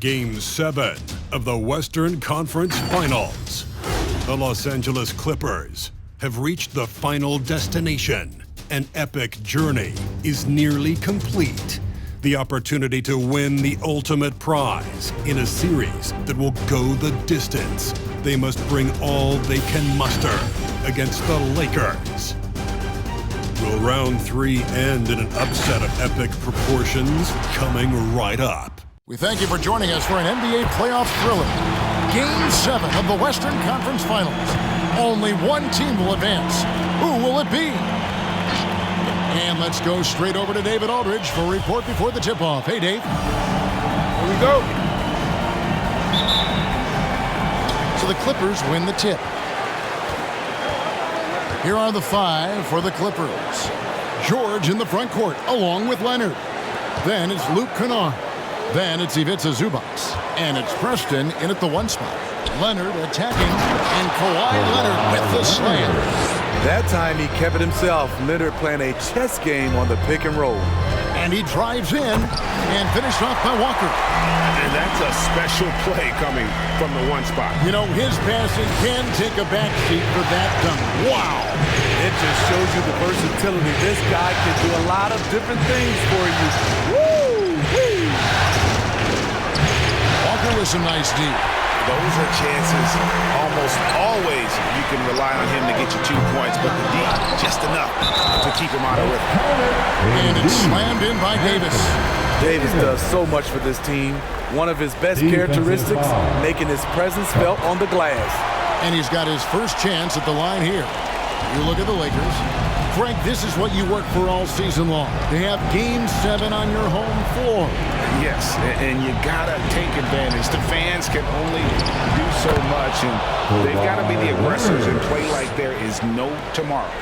Game 7 of the Western Conference Finals. The Los Angeles Clippers have reached the final destination. An epic journey is nearly complete. The opportunity to win the ultimate prize in a series that will go the distance. They must bring all they can muster against the Lakers. Will round 3 end in an upset of epic proportions? Coming right up. We thank you for joining us for an NBA playoff thriller. Game 7 of the Western Conference Finals. Only one team will advance. Who will it be? And let's go straight over to David Aldridge for a report before the tip-off. Hey, Dave. Here we go. So the Clippers win the tip. Here are the 5 for the Clippers. George in the front court, along with Leonard. Then it's Luke Kennard. Then it's Ivica Zubac. And it's Preston in at the 1 spot. Leonard attacking, and Kawhi Leonard with the slam. That time he kept it himself. Leonard playing a chess game on the pick and roll. And he drives in and finished off by Walker. And that's a special play coming from the 1 spot. You know, his passing can take a backseat for that dunk. Wow. It just shows you the versatility. This guy can do a lot of different things for you. Woo! Woo! Walker with some nice D. Those are chances almost always you can rely on him to get you 2 points, but the D, just enough to keep him out of rhythm. And it's slammed in by Davis. Davis does so much for this team. One of his best characteristics, making his presence felt on the glass. And he's got his first chance at the line here. You look at the Lakers. Frank, this is what you work for all season long. To have Game 7 on your home floor. Yes, and you gotta take advantage. The fans can only do so much, and they've got to be the aggressors and play like there is no tomorrow.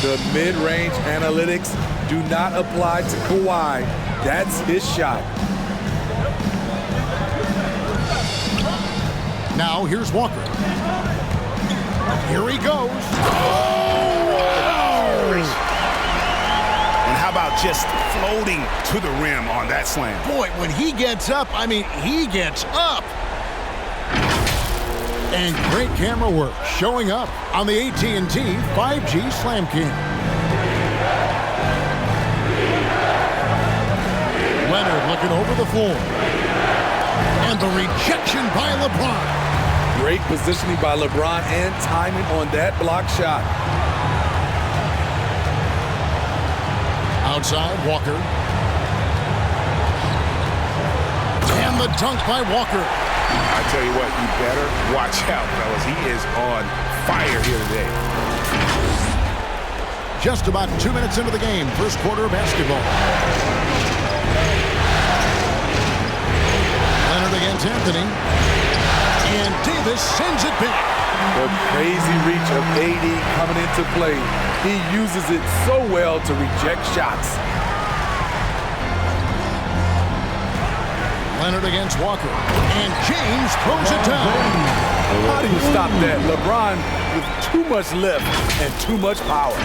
The mid-range analytics do not apply to Kawhi. That's his shot. Now here's Walker. Here he goes. Oh! And how about just floating to the rim on that slam? Boy, when he gets up, I mean, he gets up. And great camera work showing up on the AT&T 5G Slam Cam. Leonard looking over the floor. And the rejection by LeBron. Great positioning by LeBron and timing on that block shot. Outside, Walker. And the dunk by Walker. I tell you what, you better watch out, fellas. He is on fire here today. Just about 2 minutes into the game, first quarter of basketball. Leonard against Anthony. And Davis sends it back. The crazy reach of AD coming into play. He uses it so well to reject shots. Leonard against Walker. And James throws it down. How do you stop that? LeBron with too much lift and too much power.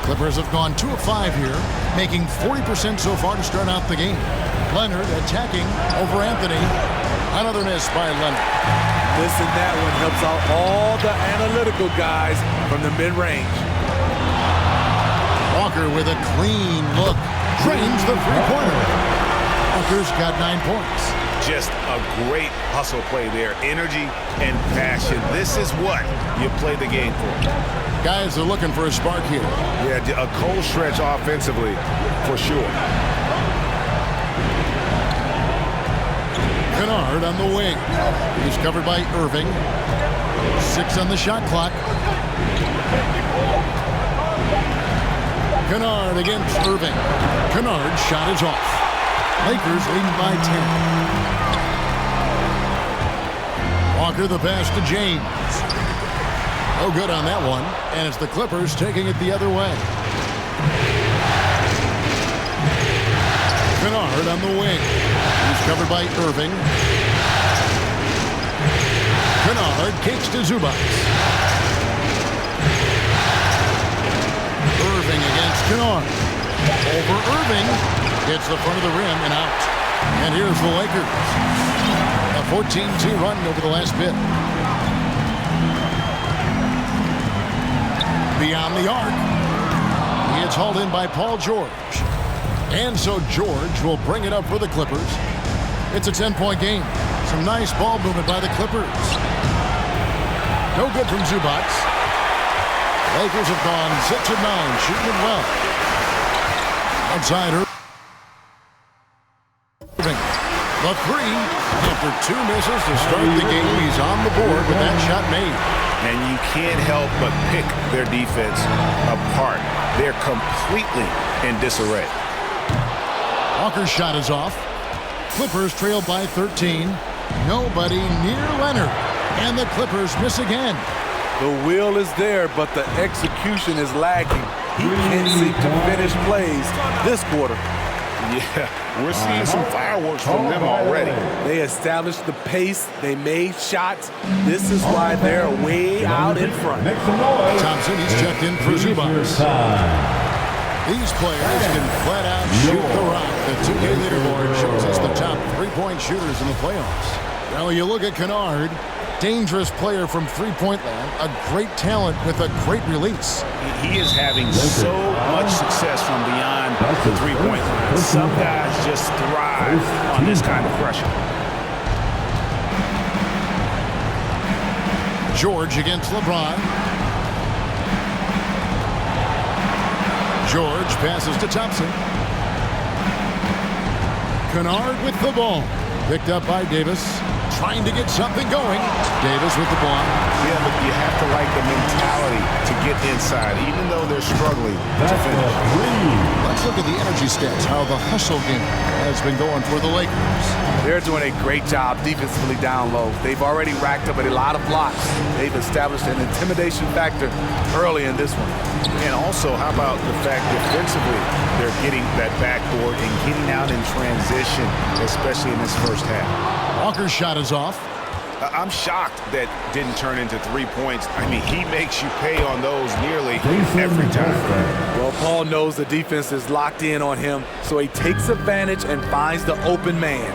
Clippers have gone 2 of 5 here, making 40% so far to start out the game. Leonard attacking over Anthony. Another miss by Leonard. This and that one helps out all the analytical guys from the mid-range. Walker with a clean look. Drains the three-pointer. Walker's got 9 points. Just a great hustle play there. Energy and passion. This is what you play the game for. Guys are looking for a spark here. Yeah, a cold stretch offensively for sure. Kennard on the wing. He's covered by Irving. 6 on the shot clock. Kennard against Irving. Kennard's shot is off. Lakers leading by 10. Walker the pass to James. No good on that one. And it's the Clippers taking it the other way. Kennard on the wing. He's covered by Irving. Kennard kicks to Zubac. Irving against Kennard. Over Irving. Hits the front of the rim and out. And here's the Lakers. A 14-2 run over the last bit. Beyond the arc. He gets hauled in by Paul George. And so George will bring it up for the Clippers. It's a 10-point game. Some nice ball movement by the Clippers. No good from Zubac. Lakers have gone 6 of 9, shooting it well. Outside Irving. The three. After 2 misses to start the game, he's on the board with that shot made. And you can't help but pick their defense apart. They're completely in disarray. Walker's shot is off. Clippers trail by 13. Nobody near Leonard. And the Clippers miss again. The will is there, but the execution is lagging. He can't seem to finish plays this quarter. Yeah, we're seeing some fireworks from them already. They established the pace. They made shots. This is why they're way out in front. Thompson, he's checked in for Zubac. These players can flat out shoot the rock. The 2K leaderboard shows us the top 3-point shooters in the playoffs. Well, you look at Kennard, dangerous player from three-point land, a great talent with a great release. He is having so much success from beyond the three-point line. Some guys just thrive on this kind of pressure. George against LeBron. George passes to Thompson. Kennard with the ball. Picked up by Davis. Trying to get something going. Davis with the block. Yeah, but you have to like the mentality to get inside, even though they're struggling to finish. Let's look at the energy stats, how the hustle game has been going for the Lakers. They're doing a great job defensively down low. They've already racked up a lot of blocks. They've established an intimidation factor early in this one. And also, how about the fact defensively, they're getting that backboard and getting out in transition, especially in this first half. Walker's shot is off. I'm shocked that didn't turn into 3 points. I mean, he makes you pay on those nearly every time. Well, Paul knows the defense is locked in on him, so he takes advantage and finds the open man.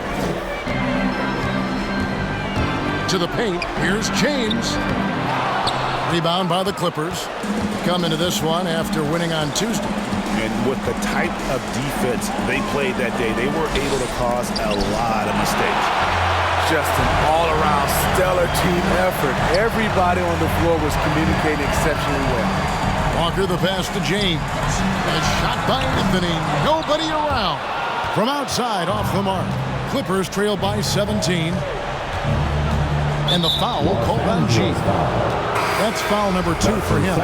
To the paint, here's James. Rebound by the Clippers. Come into this one after winning on Tuesday. And with the type of defense they played that day, they were able to cause a lot of mistakes. Just an all-around stellar team effort. Everybody on the floor was communicating exceptionally well. Walker the pass to James. A shot by Anthony. Nobody around. From outside, off the mark. Clippers trail by 17. And the foul called on G. That's foul number 2 for him.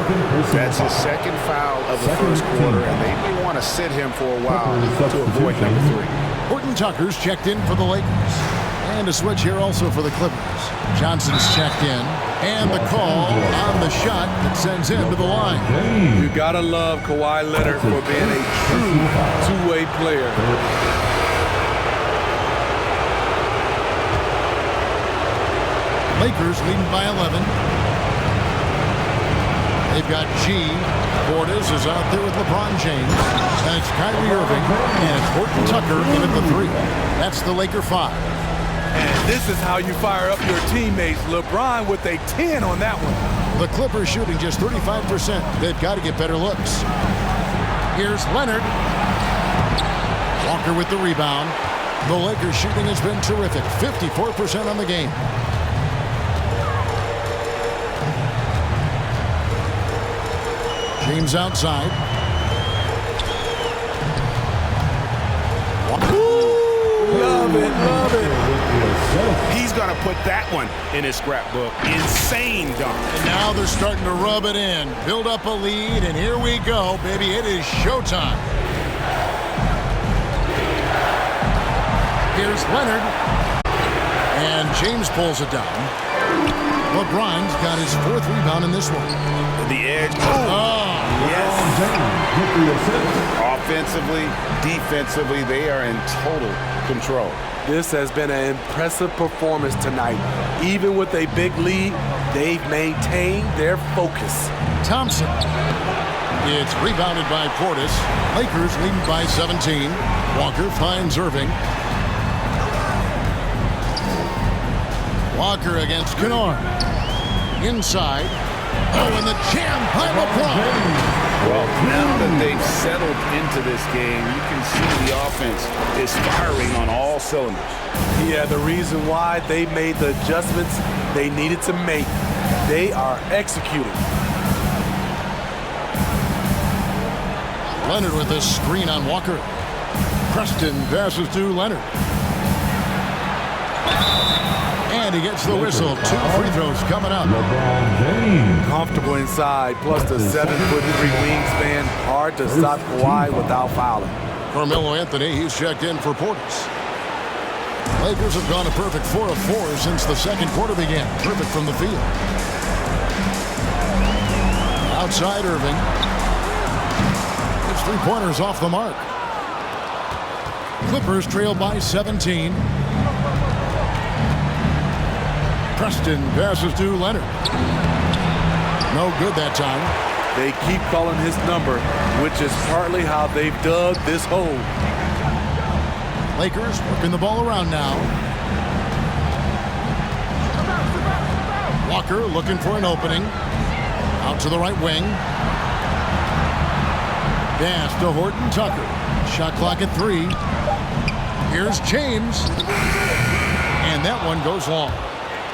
That's his second foul of the first quarter, and they may want to sit him for a while to avoid number 3. Horton Tucker's checked in for the Lakers. And a switch here also for the Clippers. Johnson's checked in. And the call on the shot that sends him to the line. You gotta love Kawhi Leonard for being a true two-way player. Lakers leading by 11. They've got G. Portis is out there with LeBron James. And it's Kyrie Irving. And it's Horton Tucker in at the 3. That's the Laker 5. And this is how you fire up your teammates. LeBron with a 10 on that one. The Clippers shooting just 35%. They've got to get better looks. Here's Leonard. Walker with the rebound. The Lakers shooting has been terrific. 54% on the game. James outside. Love it, love it. He's going to put that one in his scrapbook. Insane dunk. And now they're starting to rub it in. Build up a lead, and here we go, baby. It is showtime. Here's Leonard. And James pulls it down. LeBron's got his 4th rebound in this one. The edge. Yes. Offensively, defensively, they are in total control. This has been an impressive performance tonight. Even with a big lead, they've maintained their focus. Thompson. It's rebounded by Portis. Lakers leading by 17. Walker finds Irving. Walker against Kennard. Inside. Oh, and the jam by LeBron. Well, now that they've settled into this game, you can see the offense is firing on all cylinders. Yeah, the reason why they made the adjustments they needed to make. They are executing. Leonard with this screen on Walker. Preston passes to Leonard. And he gets the whistle. 2 free throws coming up. Comfortable inside, plus the 7'3" wingspan. Hard to stop Kawhi without fouling. Carmelo Anthony, he's checked in for Portis. Lakers have gone a perfect 4 of 4 since the second quarter began. Perfect from the field. Outside Irving. His three-pointers off the mark. Clippers trail by 17. Preston passes to Leonard. No good that time. They keep calling his number, which is partly how they've dug this hole. Lakers working the ball around now. Walker looking for an opening. Out to the right wing. Pass to Horton Tucker. Shot clock at 3. Here's James. And that one goes long.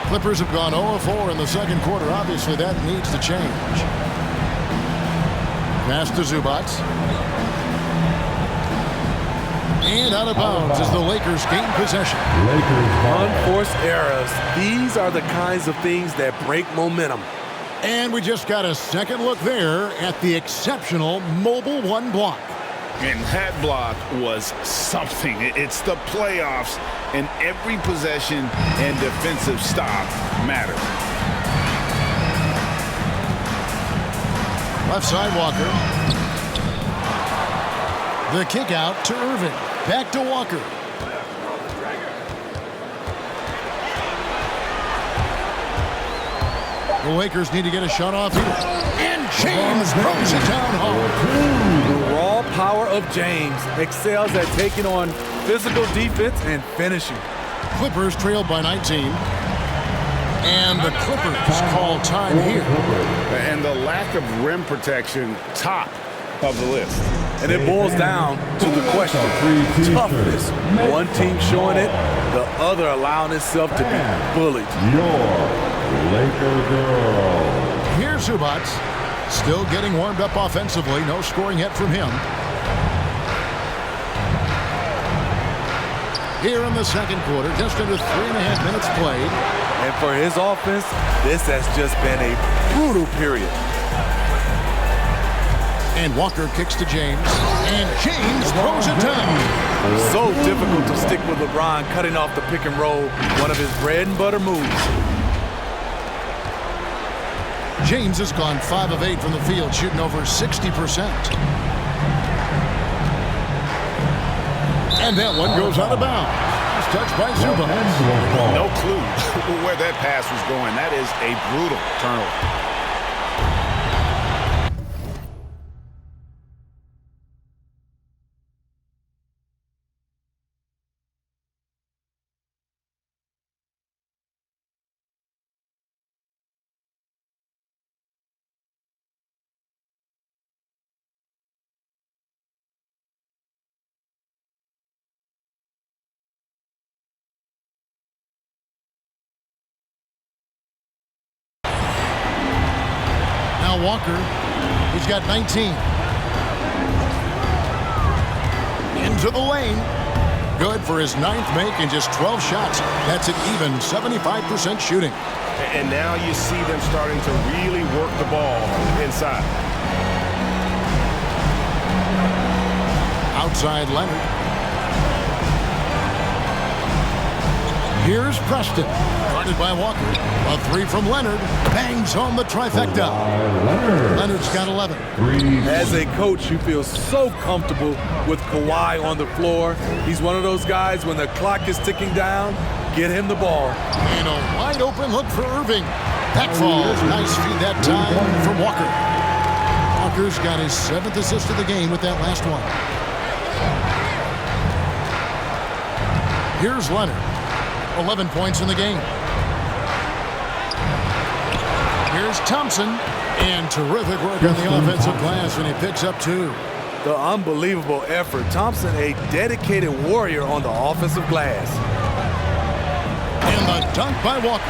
Clippers have gone 0 of 4 in the second quarter. Obviously, that needs to change. Pass to Zubac. And out of bounds as the Lakers gain possession. Unforced errors. These are the kinds of things that break momentum. And we just got a second look there at the exceptional Mobile One block. And that block was something. It's the playoffs, and every possession and defensive stop matters. Left side Walker. The kick out to Irving. Back to Walker. The Lakers need to get a shot off here. And James throws it down hard. The raw power of James excels at taking on physical defense and finishing. Clippers trailed by 19. And the Clippers call time here. And the lack of rim protection, top of the list. And it boils down to the question. Toughness. One team showing it, the other allowing itself to be bullied. Laker girl. Here's Zubac. Still getting warmed up offensively. No scoring yet from him. Here in the second quarter, just under 3.5 minutes played. And for his offense, this has just been a brutal period. And Walker kicks to James. And James throws it down. So difficult to stick with LeBron cutting off the pick and roll. One of his bread and butter moves. James has gone 5 of 8 from the field, shooting over 60%. And that one goes out of bounds. It's touched by Zubac. No clue where that pass was going. That is a brutal turnover. Walker, he's got 19. Into the lane. Good for his 9th make in just 12 shots. That's an even 75% shooting. And now you see them starting to really work the ball inside. Outside Leonard. Here's Preston. Guarded by Walker. A 3 from Leonard. Bangs home the trifecta. Leonard's got 11. As a coach, you feel so comfortable with Kawhi on the floor. He's one of those guys, when the clock is ticking down, get him the ball. And a wide open look for Irving. That falls. Nice feed that time from Walker. Walker's got his 7th assist of the game with that last one. Here's Leonard. 11 points in the game. Here's Thompson. And terrific work on the offensive glass, and he picks up 2. The unbelievable effort. Thompson, a dedicated warrior on the offensive glass. And the dunk by Walker.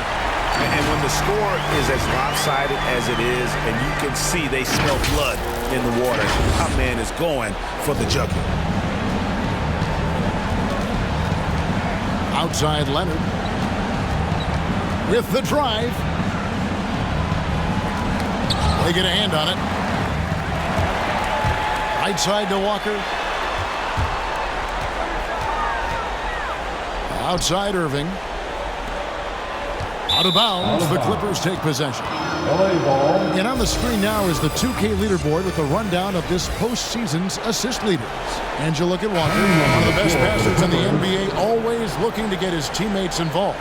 And when the score is as lopsided as it is, and you can see they smell blood in the water, our man is going for the jugular. Outside Leonard. With the drive. They get a hand on it. Right side to Walker. Outside Irving. Out of bounds, the Clippers take possession. And on the screen now is the 2K leaderboard with a rundown of this postseason's assist leaders. And you look at Walker, one of the best passers in the NBA, always looking to get his teammates involved.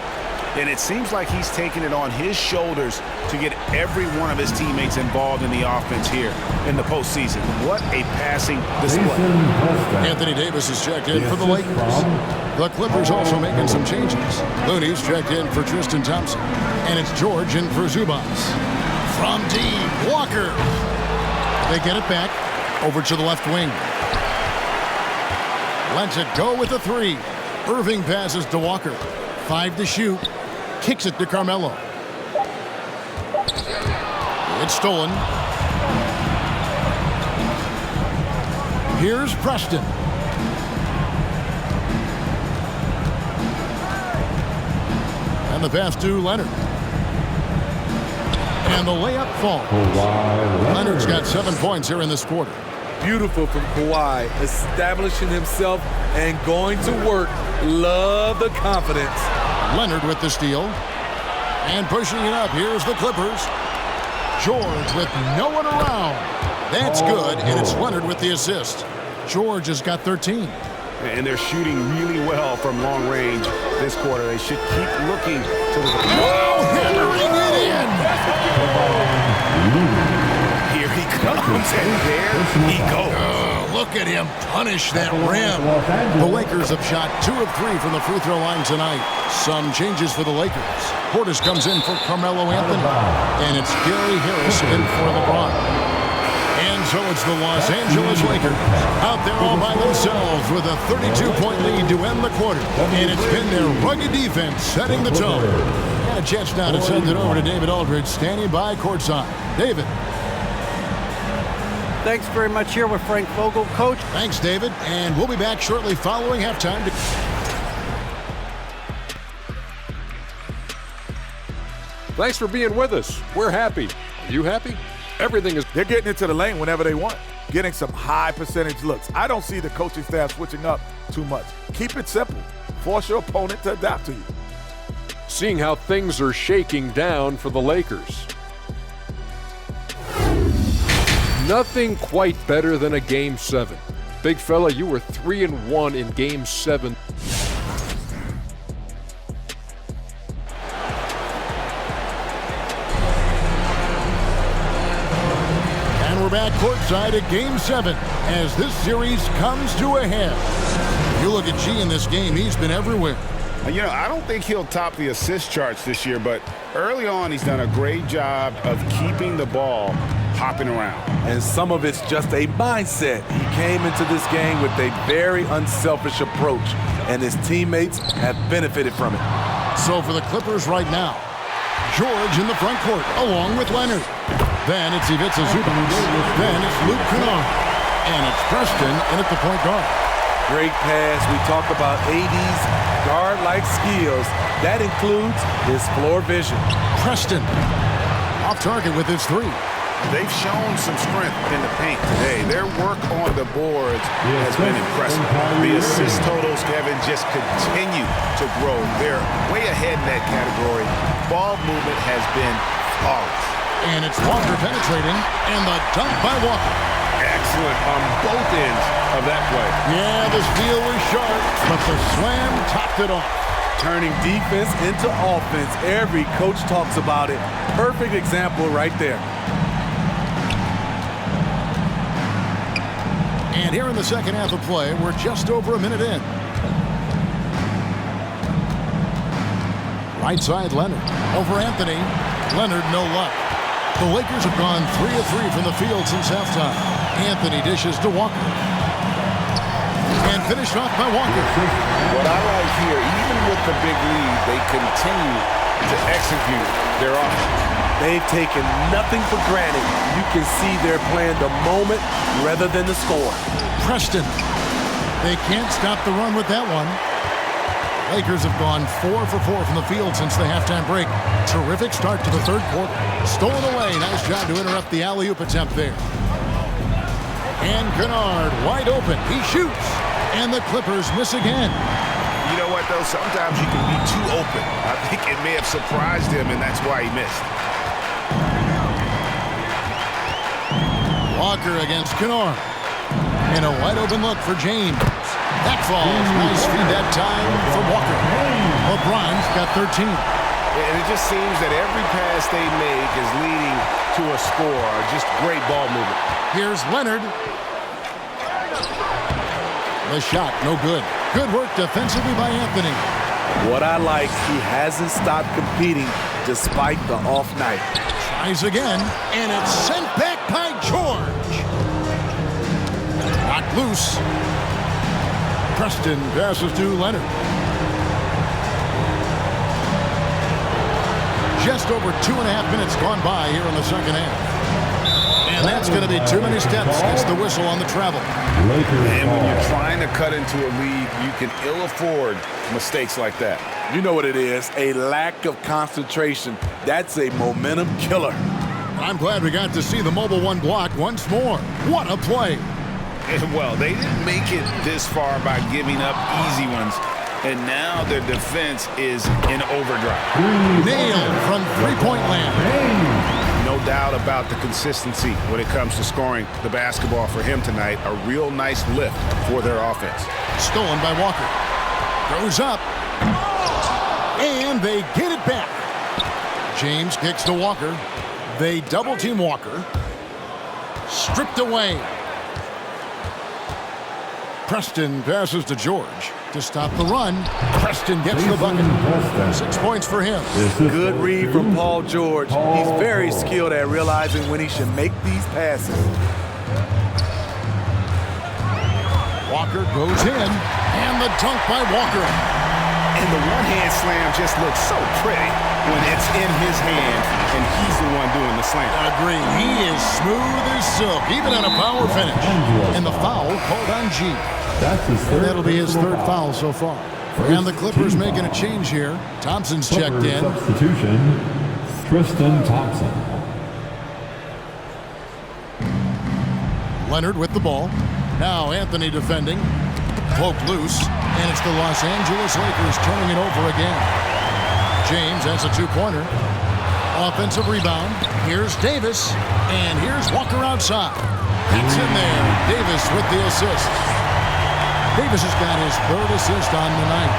And it seems like he's taking it on his shoulders to get every one of his teammates involved in the offense here in the postseason. What a passing display. Anthony Davis is checked in for the Lakers. The Clippers also making some changes. Looney's checked in for Tristan Thompson. And it's George in for Zubats. From deep, Walker. They get it back. Over to the left wing. Lets it go with a 3. Irving passes to Walker. 5 to shoot. Kicks it to Carmelo. It's stolen. Here's Preston. And the pass to Leonard. And the layup falls. Leonard's got 7 points here in this quarter. Beautiful from Kawhi, establishing himself and going to work. Love the confidence. Leonard with the steal. And pushing it up. Here's the Clippers. George with no one around. That's good, and it's Leonard with the assist. George has got 13. And they're shooting really well from long range this quarter. They should keep looking to the... Oh, hammering it in! Here he comes, and there he goes. Look at him punish that rim. The Lakers have shot 2 of 3 from the free throw line tonight. Some changes for the Lakers. Portis comes in for Carmelo Anthony. And it's Gary Harris in for LeBron. And so it's the Los Angeles Lakers out there all by themselves with a 32-point lead to end the quarter. And it's been their rugged defense setting the tone. And a chance now to send it over to David Aldridge standing by courtside. David. Thanks very much here with Frank Vogel, Coach. Thanks, David. And we'll be back shortly following halftime. Thanks for being with us. We're happy. Are you happy? Everything is... They're getting into the lane whenever they want, getting some high percentage looks. I don't see the coaching staff switching up too much. Keep it simple. Force your opponent to adapt to you. Seeing how things are shaking down for the Lakers. Nothing quite better than a Game 7. Big fella, you were 3-1 in Game 7. And we're back courtside at Game 7 as this series comes to a head. You look at G in this game, he's been everywhere. You know, I don't think he'll top the assist charts this year, but early on he's done a great job of keeping the ball hopping around. And some of it's just a mindset. He came into this game with a very unselfish approach, and his teammates have benefited from it. So for the Clippers right now, George in the front court along with Leonard. Then it's Ivica Zubac. Then it's Luke Kennard. And it's Preston in at the point guard. Great pass. We talk about AD's guard-like skills. That includes his floor vision. Preston off target with his 3. They've shown some strength in the paint today. Their work on the boards has been impressive. The assist totals, Kevin, just continue to grow. They're way ahead in that category. Ball movement has been flawless. And it's Walker penetrating, and the dunk by Walker. Excellent on both ends of that play. Yeah, the steal was sharp, but the slam topped it off. Turning defense into offense. Every coach talks about it. Perfect example right there. And here in the second half of play, we're just over a minute in. Right side, Leonard. Over Anthony. Leonard, no luck. The Lakers have gone 3 of 3 from the field since halftime. Anthony dishes to Walker. And finished off by Walker. What I like here, even with the big lead, they continue to execute their offense. They've taken nothing for granted. You can see they're playing the moment rather than the score. Preston. They can't stop the run with that one. Lakers have gone 4 for 4 from the field since the halftime break. Terrific start to the third quarter. Stolen away. Nice job to interrupt the alley-oop attempt there. And Kennard wide open. He shoots. And the Clippers miss again. You know what, though? Sometimes you can be too open. I think it may have surprised him, and that's why he missed. Walker against Kennard. And a wide open look for James. That falls. Nice feed that time for Walker. LeBron's got 13. And it just seems that every pass they make is leading to a score. Just great ball movement. Here's Leonard. The shot, no good. Good work defensively by Anthony. What I like, he hasn't stopped competing despite the off night. Tries again, and it's sent back by George. Knocked loose. Preston passes to Leonard. Just over 2.5 minutes gone by here in the second half. And that's going to be too many steps. Gets the whistle on the travel. And when you're trying to cut into a lead, you can ill afford mistakes like that. You know what it is, a lack of concentration. That's a momentum killer. I'm glad we got to see the mobile one block once more. What a play. Well, they didn't make it this far by giving up easy ones, and now their defense is in overdrive. Nailed from three-point land. No doubt about the consistency when it comes to scoring the basketball for him tonight. A real nice lift for their offense. Stolen by Walker. Goes up. And they get it back. James kicks to Walker. They double-team Walker. Stripped away. Preston passes to George to stop the run. Preston gets the bucket. 6 points for him. Good read from Paul George. He's very skilled at realizing when he should make these passes. Walker goes in, and the dunk by Walker. And the one-hand slam just looks so pretty when it's in his hand, and he's the one doing the slam. Agree. He is smooth as silk, even on a power finish. And the foul called on G. And that'll be his third foul so far. And the Clippers making a change here. Thompson's checked in. Substitution, Tristan Thompson. Leonard with the ball. Now Anthony defending. Poked loose. And it's the Los Angeles Lakers turning it over again. James has a two-pointer. Offensive rebound. Here's Davis. And here's Walker outside. That's in there. Davis with the assist. Davis has got his third assist on the night.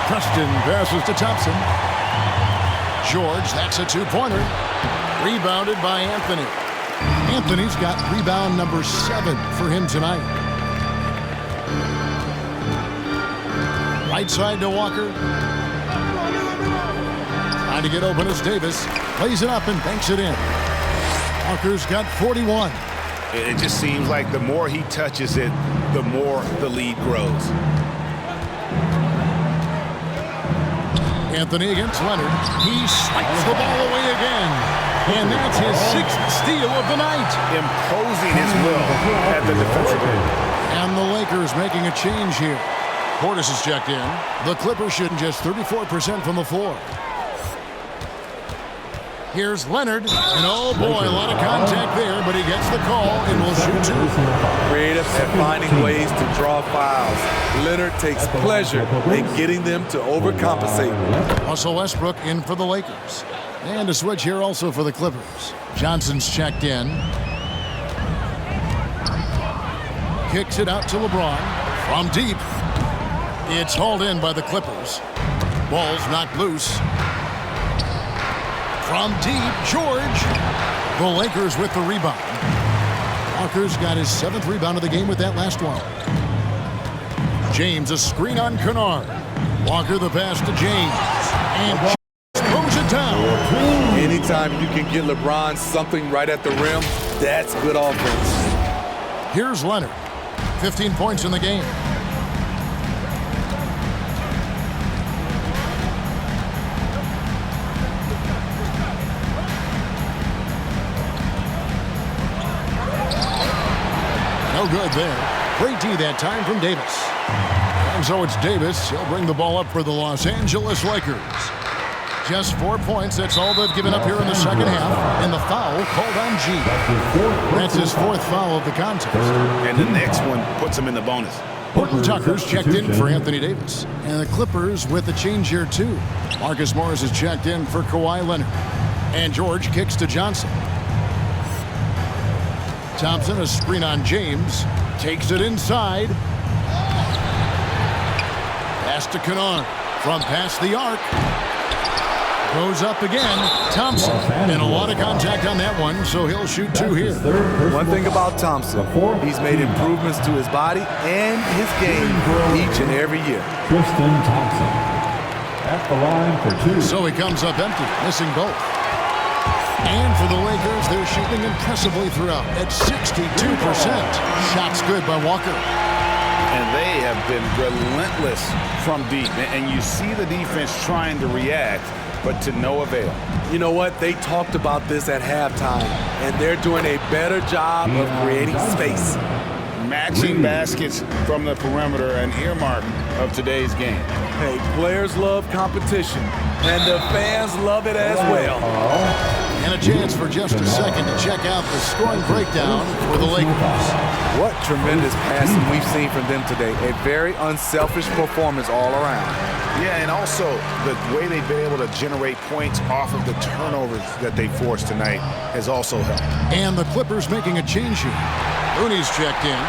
Preston passes to Thompson. George, that's a two-pointer. Rebounded by Anthony. Anthony's got rebound number 7 for him tonight. Right side to Walker. Trying to get open is Davis. Plays it up and banks it in. Walker's got 41. It just seems like the more he touches it, the more the lead grows. Anthony against Leonard. He swipes the ball away again. And that's his 6th steal of the night. Imposing his will at the defensive end. And the Lakers making a change here. Portis is checked in. The Clippers shooting just 34% from the floor. Here's Leonard, and oh boy, a lot of contact there, but he gets the call and will shoot 2. Creative at finding ways to draw fouls. Leonard takes pleasure in getting them to overcompensate. Russell Westbrook in for the Lakers. And a switch here also for the Clippers. Johnson's checked in. Kicks it out to LeBron. From deep. It's hauled in by the Clippers. Ball's knocked loose. From deep, George. The Lakers with the rebound. Walker's got his 7th rebound of the game with that last one. James, a screen on Kennard. Walker the pass to James. And throws it down. anytime you can get LeBron something right at the rim, that's good offense. Here's Leonard. 15 points in the game. No good there. Great D that time from Davis. And so it's Davis. He'll bring the ball up for the Los Angeles Lakers. Just 4 points. That's all they've given up here in the second half. And the foul called on G. That's his fourth foul of the contest. And the next one puts him in the bonus. Horton Tucker's checked in for Anthony Davis. And the Clippers with a change here, too. Marcus Morris is checked in for Kawhi Leonard. And George kicks to Johnson. Thompson, a screen on James. Takes it inside. Pass to Kennard. From past the arc. Goes up again. Thompson. And a lot of contact on that one, so he'll shoot two here. One thing about Thompson, he's made improvements to his body and his game each and every year. Tristan Thompson at the line for two. So he comes up empty, missing both. And for the Lakers, they're shooting impressively throughout at 62%. Shots good by Walker. And they have been relentless from deep. And you see the defense trying to react, but to no avail. You know what? They talked about this at halftime, and they're doing a better job of creating space. Matching baskets from the perimeter, an earmark of today's game. Hey, players love competition, and the fans love it as well. And a chance for just a second to check out the scoring breakdown for the Lakers. What tremendous passing we've seen from them today. A very unselfish performance all around. Yeah, and also the way they've been able to generate points off of the turnovers that they forced tonight has also helped. And the Clippers making a change here. Looney's checked in.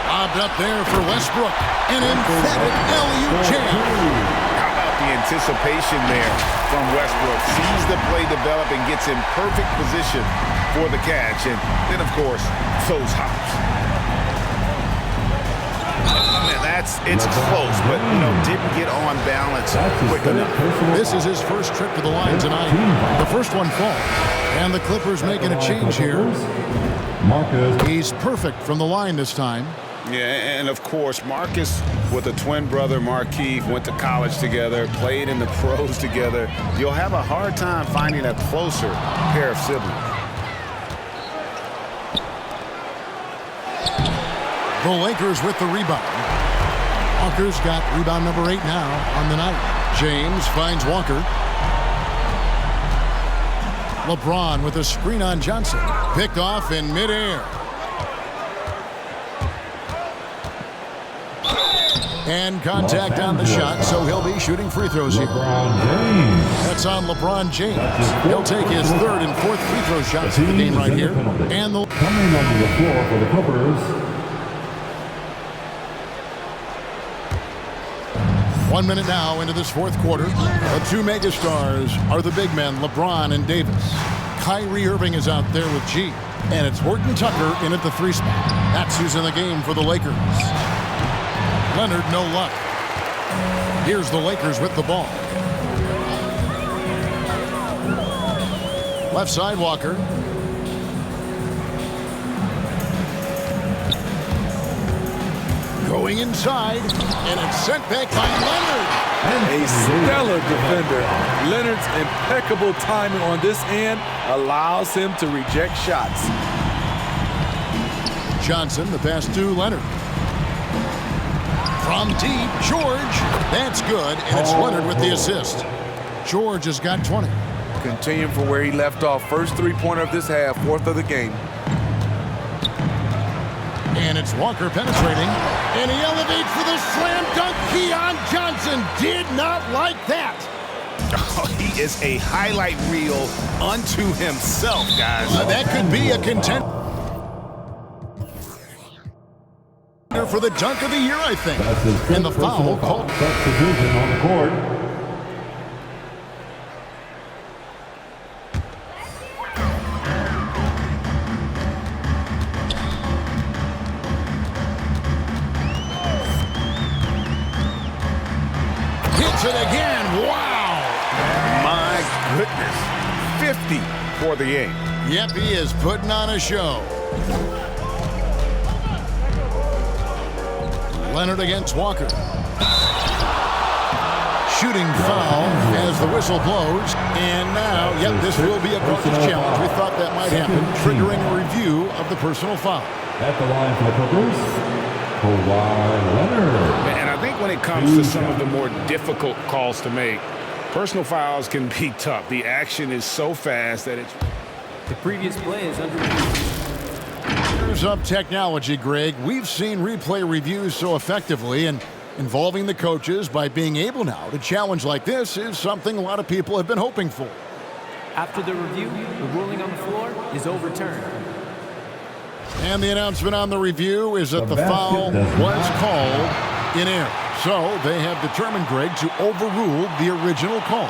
Lobbed up there for Westbrook. An emphatic alley-oop jam. How about the anticipation there from Westbrook? Sees the play develop and gets in perfect position for the catch. And then, of course, those hops. It's close, but, didn't get on balance quick enough. This is his first trip to the line tonight. The first one falls. And the Clippers making a change here. He's perfect from the line this time. Yeah, and of course, Marcus with a twin brother, Markieff, went to college together, played in the pros together. You'll have a hard time finding a closer pair of siblings. The Lakers with the rebound. Walker's got rebound number 8 now on the night. James finds Walker. LeBron with a screen on Johnson. Picked off in midair. And contact on the shot, so he'll be shooting free throws here. That's on LeBron James. He'll take his third and fourth free throw shots of the game right here. And the coming onto the floor for the Clippers. 1 minute now into this fourth quarter. The two megastars are the big men, LeBron and Davis. Kyrie Irving is out there with G. And it's Horton Tucker in at the 3 spot. That's who's in the game for the Lakers. Leonard, no luck. Here's the Lakers with the ball. Left side, Walker. Going inside, and it's sent back by Leonard. A stellar defender. Leonard's impeccable timing on this end allows him to reject shots. Johnson, the pass to Leonard. From deep, George. That's good, and it's Leonard with the assist. George has got 20. Continuing from where he left off. First three-pointer of this half, fourth of the game. And it's Walker penetrating. And he elevates for the slam dunk. Keon Johnson did not like that. Oh, he is a highlight reel unto himself, guys. That could be a contender for the dunk of the year, I think. And the foul called. Substitution on the court. Hits it again. Wow. My goodness. 50 for the game. Yep, he is putting on a show. Leonard against Walker. Shooting foul as the whistle blows. And now, yep, this will be a coach's challenge. We thought that might happen, triggering a review of the personal foul. At the line for the Clippers, Kawhi Leonard. And I think when it comes to some of the more difficult calls to make, personal fouls can be tough. The action is so fast that it's... The previous play is under. Years of technology, Greg. We've seen replay reviews so effectively, and involving the coaches by being able now to challenge like this is something a lot of people have been hoping for. After the review, the ruling on the floor is overturned. And the announcement on the review is that the foul was called in error. So they have determined, Greg, to overrule the original call.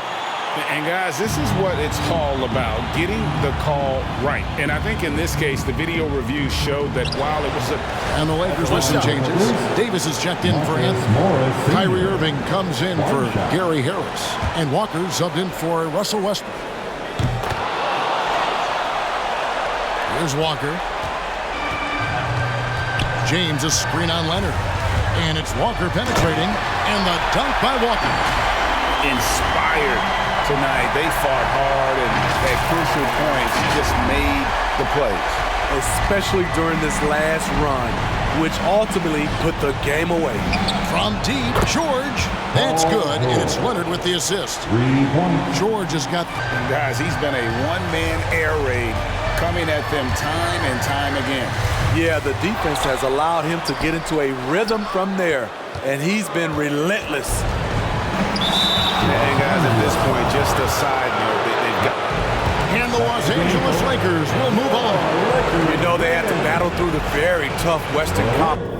And guys, this is what it's all about, getting the call right. And I think in this case, the video review showed that while it was a... And the Lakers with some changes. Davis is checked in for Anthony. Kyrie Irving comes in for Gary Harris. And Walker subbed in for Russell Westbrook. Here's Walker. James a screen on Leonard. And it's Walker penetrating. And the dunk by Walker. Inspired tonight. They fought hard and at crucial points just made the plays. Especially during this last run, which ultimately put the game away. From deep, George. That's good, and it's Leonard with the assist. 3 points. George has got... And guys, he's been a one-man air raid coming at them time and time again. Yeah, the defense has allowed him to get into a rhythm from there, and he's been relentless. And guys, at this point, just a side note, they've got... And the Los Angeles Lakers will move on. You know, they had to battle through the very tough Western Conference.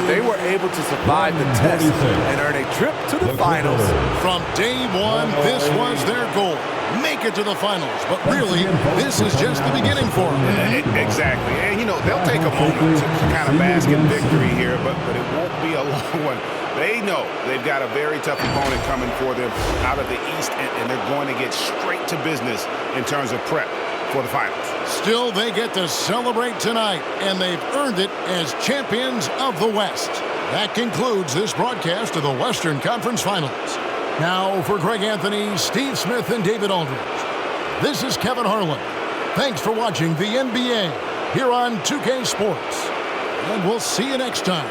They were able to survive the test and earn a trip to the finals. From day one, this was their goal. Make it to the finals. But really, this is just the beginning for them. Exactly. And, you know, they'll take a moment to kind of bask in victory here, but it won't be a long one. They know they've got a very tough opponent coming for them out of the East, and they're going to get straight to business in terms of prep for the finals. Still, they get to celebrate tonight, and they've earned it as champions of the West. That concludes this broadcast of the Western Conference Finals. Now, for Greg Anthony, Steve Smith, and David Aldridge, this is Kevin Harlan. Thanks for watching the NBA here on 2K Sports, and we'll see you next time.